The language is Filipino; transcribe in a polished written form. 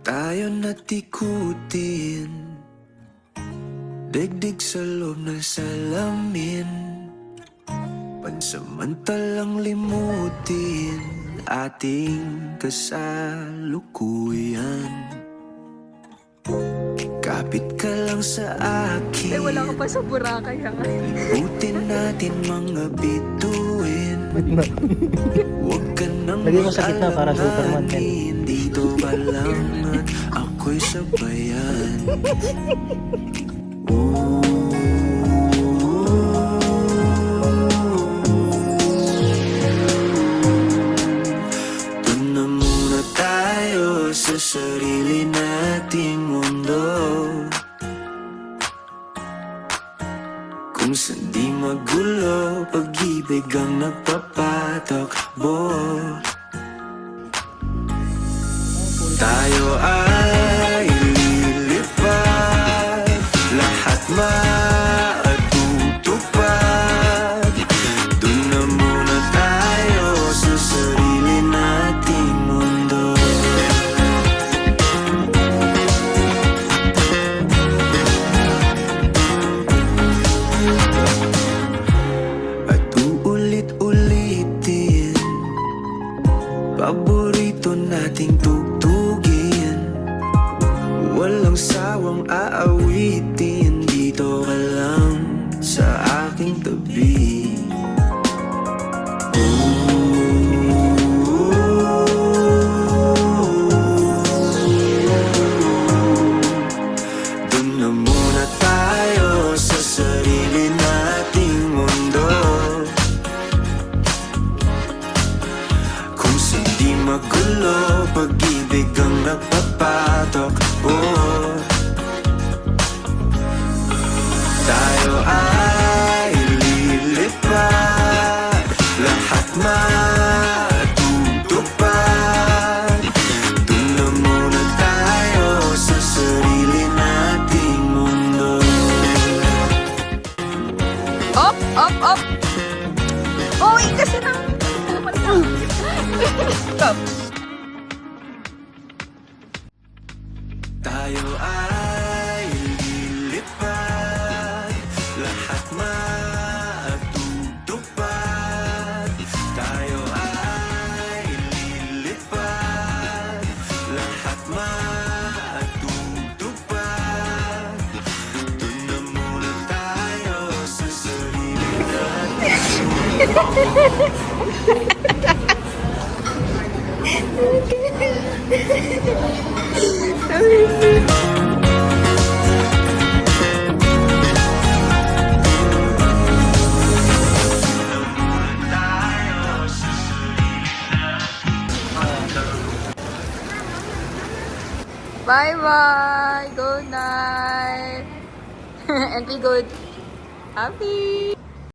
tayo natikutin, digdig sa loob ng salamin, pansamantalang limutin ating kasalukuyan. Kapit ka lang sa akin, wala ka pa sa Boracay ha. limutin natin mga bituin. Huwag ka nang Lagay mo sa gitna para Superman yan. mag-alalahanin, dito ka lang at ako'y sabayan. Doon na muna tayo sa sarili nating mundo, kung saan di magulo, pag-ibig ang nagpapatakbo. Tayo ay lilipad, lahat matutupad. Doon na muna tayo sa sarili nating mundo. At uulit-ulitin paborito nating tugtugin, walang sawang aawitin, dito ka lang sa aking tabi. Doon na muna tayo sa sarili nating mundo, kung saan di magulo, pag-ibig ang nagpapatok. Tayo ay lilipad, lahat matutupad. Doon na muna tayo sa sarili nating mundo. Op! Op! Op! Uy, kasi nang... Stop! Tayo ay lilipad, lahat matutupad. Tayo ay lilipad, lahat matutupad. Doon na muna tayo sa sarili natin. Bye-bye! Good night! And be good. Happy!